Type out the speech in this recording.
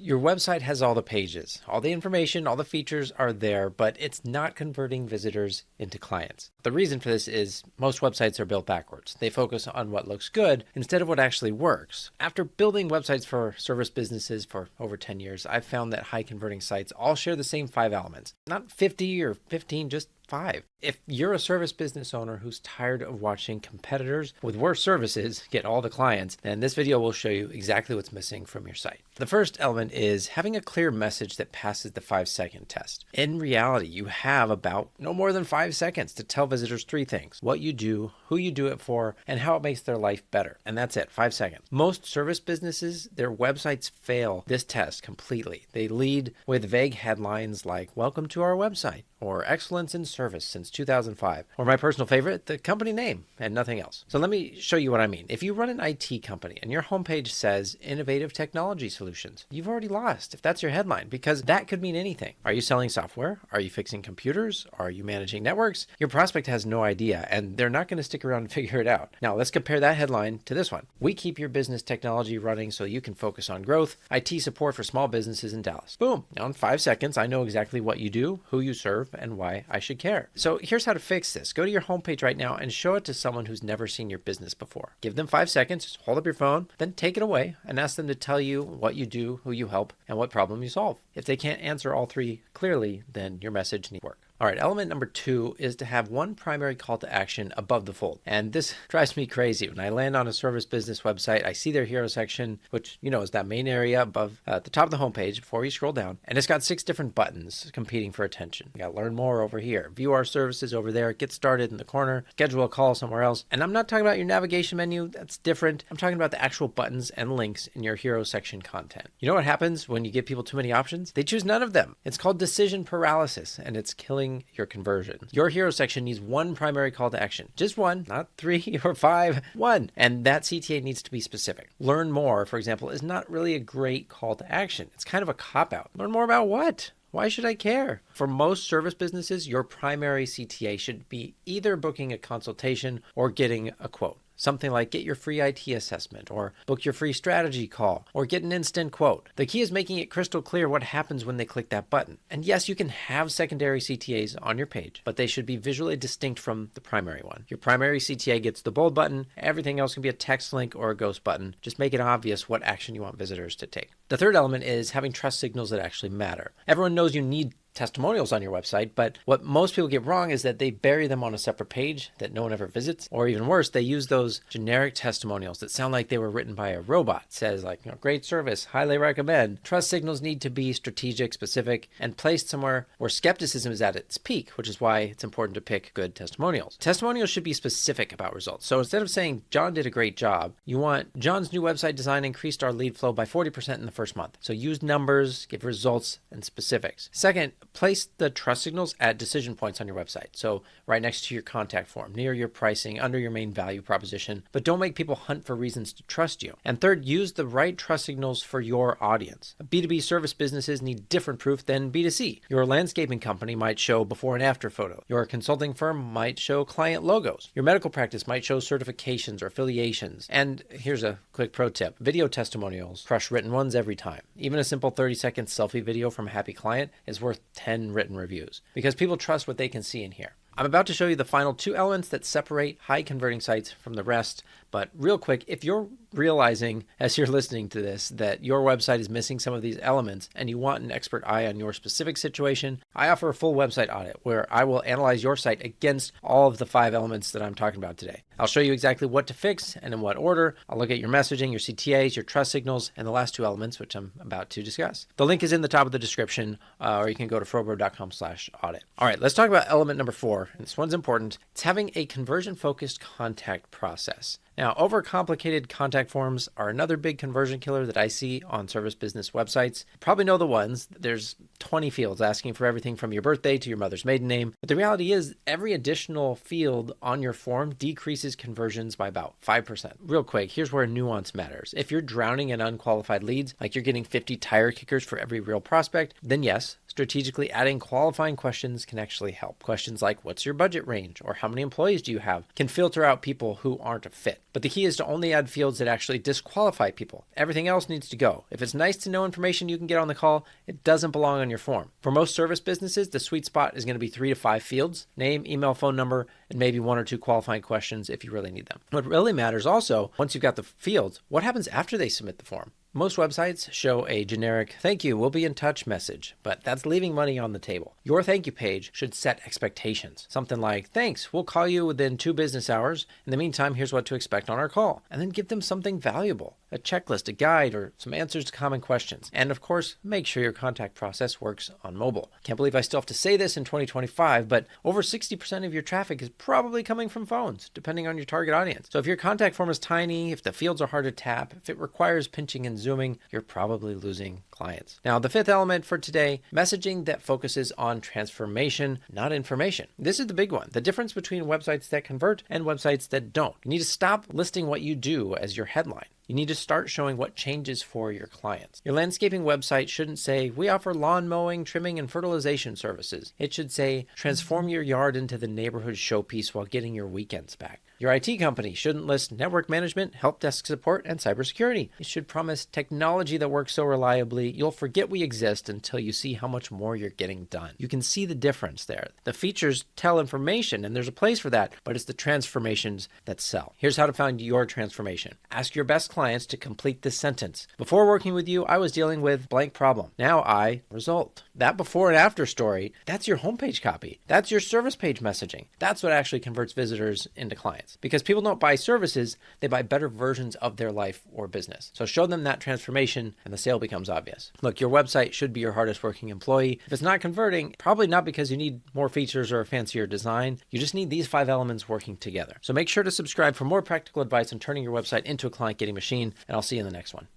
Your website has all the pages, all the information, all the features are there, but it's not converting visitors into clients. The reason for this is most websites are built backwards. They focus on what looks good instead of what actually works. After building websites for service businesses for over 10 years, I've found that high converting sites all share the same 5 elements. Not 50 or 15, just 5. If you're a service business owner who's tired of watching competitors with worse services get all the clients, then this video will show you exactly what's missing from your site. The first element is having a clear message that passes the 5-second test. In reality, you have about no more than 5 seconds to tell visitors 3 things: what you do, who you do it for, and how it makes their life better. And that's it, 5 seconds. Most service businesses, their websites fail this test completely. They lead with vague headlines like "Welcome to our website," or "Excellence in Service since 2005," or my personal favorite, the company name, and nothing else. So let me show you what I mean. If you run an IT company and your homepage says "Innovative Technology Solutions," you've already lost if that's your headline, because that could mean anything. Are you selling software? Are you fixing computers? Are you managing networks? Your prospect has no idea, and they're not going to stick around and figure it out. Now let's compare that headline to this one. "We keep your business technology running so you can focus on growth. IT support for small businesses in Dallas." Boom. Now in 5 seconds, I know exactly what you do, who you serve, and why I should care. So here's how to fix this. Go to your homepage right now and show it to someone who's never seen your business before. Give them 5 seconds, just hold up your phone, then take it away and ask them to tell you what you do, who you help, and what problem you solve. If they can't answer all 3 clearly, then your message needs work. All right, element number 2 is to have one primary call to action above the fold. And this drives me crazy. When I land on a service business website, I see their hero section, which, is that main area above at the top of the homepage before you scroll down. And it's got 6 different buttons competing for attention. You got learn more over here, view our services over there, get started in the corner, schedule a call somewhere else. And I'm not talking about your navigation menu. That's different. I'm talking about the actual buttons and links in your hero section content. You know what happens when you give people too many options? They choose none of them. It's called decision paralysis, and it's killing your conversion. Your hero section needs one primary call to action. Just one, not 3 or 5, one. And that CTA needs to be specific. Learn more, for example, is not really a great call to action. It's kind of a cop-out. Learn more about what? Why should I care? For most service businesses, your primary CTA should be either booking a consultation or getting a quote. Something like get your free IT assessment, or book your free strategy call, or get an instant quote. The key is making it crystal clear what happens when they click that button. And yes, you can have secondary CTAs on your page, but they should be visually distinct from the primary one. Your primary CTA gets the bold button. Everything else can be a text link or a ghost button. Just make it obvious what action you want visitors to take. The third element is having trust signals that actually matter. Everyone knows you need testimonials on your website, but what most people get wrong is that they bury them on a separate page that no one ever visits, or even worse, they use those generic testimonials that sound like they were written by a robot. It says like, great service, highly recommend. Trust signals need to be strategic, specific, and placed somewhere where skepticism is at its peak, which is why it's important to pick good testimonials. Testimonials should be specific about results. So instead of saying John did a great job, you want John's new website design increased our lead flow by 40% in the first month. So use numbers, give results, and specifics. Second, place the trust signals at decision points on your website. So right next to your contact form, near your pricing, under your main value proposition, but don't make people hunt for reasons to trust you. And third, use the right trust signals for your audience. B2B service businesses need different proof than B2C. Your landscaping company might show before and after photo. Your consulting firm might show client logos. Your medical practice might show certifications or affiliations. And here's a quick pro tip. Video testimonials crush written ones every time. Even a simple 30-second selfie video from a happy client is worth 10 written reviews, because people trust what they can see and hear. I'm about to show you the final 2 elements that separate high converting sites from the rest. But real quick, if you're realizing as you're listening to this that your website is missing some of these elements and you want an expert eye on your specific situation, I offer a full website audit where I will analyze your site against all of the 5 elements that I'm talking about today. I'll show you exactly what to fix and in what order. I'll look at your messaging, your CTAs, your trust signals, and the last 2 elements, which I'm about to discuss. The link is in the top of the description, or you can go to frobro.com/audit. All right, let's talk about element number 4. And this one's important. It's having a conversion-focused contact process. Now, overcomplicated contact forms are another big conversion killer that I see on service business websites. You probably know the ones. There's 20 fields asking for everything from your birthday to your mother's maiden name. But the reality is every additional field on your form decreases conversions by about 5%. Real quick, here's where nuance matters. If you're drowning in unqualified leads, like you're getting 50 tire kickers for every real prospect, then yes, Strategically adding qualifying questions can actually help. Questions like, what's your budget range? Or how many employees do you have? Can filter out people who aren't a fit. But the key is to only add fields that actually disqualify people. Everything else needs to go. If it's nice to know information you can get on the call, it doesn't belong on your form. For most service businesses, the sweet spot is going to be 3 to 5 fields: name, email, phone number, and maybe 1 or 2 qualifying questions if you really need them. What really matters also, once you've got the fields, what happens after they submit the form? Most websites show a generic "thank you, we'll be in touch" message, but that's leaving money on the table. Your thank you page should set expectations. Something like, "Thanks, we'll call you within 2 business hours. In the meantime, here's what to expect on our call." And then give them something valuable, a checklist, a guide, or some answers to common questions. And of course, make sure your contact process works on mobile. Can't believe I still have to say this in 2025, but over 60% of your traffic is probably coming from phones, depending on your target audience. So if your contact form is tiny, if the fields are hard to tap, if it requires pinching and zooming, you're probably losing clients. Now, the 5th element for today, messaging that focuses on transformation, not information. This is the big one, the difference between websites that convert and websites that don't. You need to stop listing what you do as your headline. You need to start showing what changes for your clients. Your landscaping website shouldn't say, "We offer lawn mowing, trimming, and fertilization services." It should say, "Transform your yard into the neighborhood showpiece while getting your weekends back." Your IT company shouldn't list network management, help desk support, and cybersecurity. It should promise technology that works so reliably, you'll forget we exist until you see how much more you're getting done. You can see the difference there. The features tell information, and there's a place for that, but it's the transformations that sell. Here's how to find your transformation. Ask your best clients to complete this sentence. "Before working with you, I was dealing with blank problem. Now I result." That before and after story, that's your homepage copy. That's your service page messaging. That's what actually converts visitors into clients. Because people don't buy services, they buy better versions of their life or business. So show them that transformation and the sale becomes obvious. Look, your website should be your hardest working employee. If it's not converting, probably not because you need more features or a fancier design. You just need these 5 elements working together. So make sure to subscribe for more practical advice on turning your website into a client-getting machine, and I'll see you in the next one.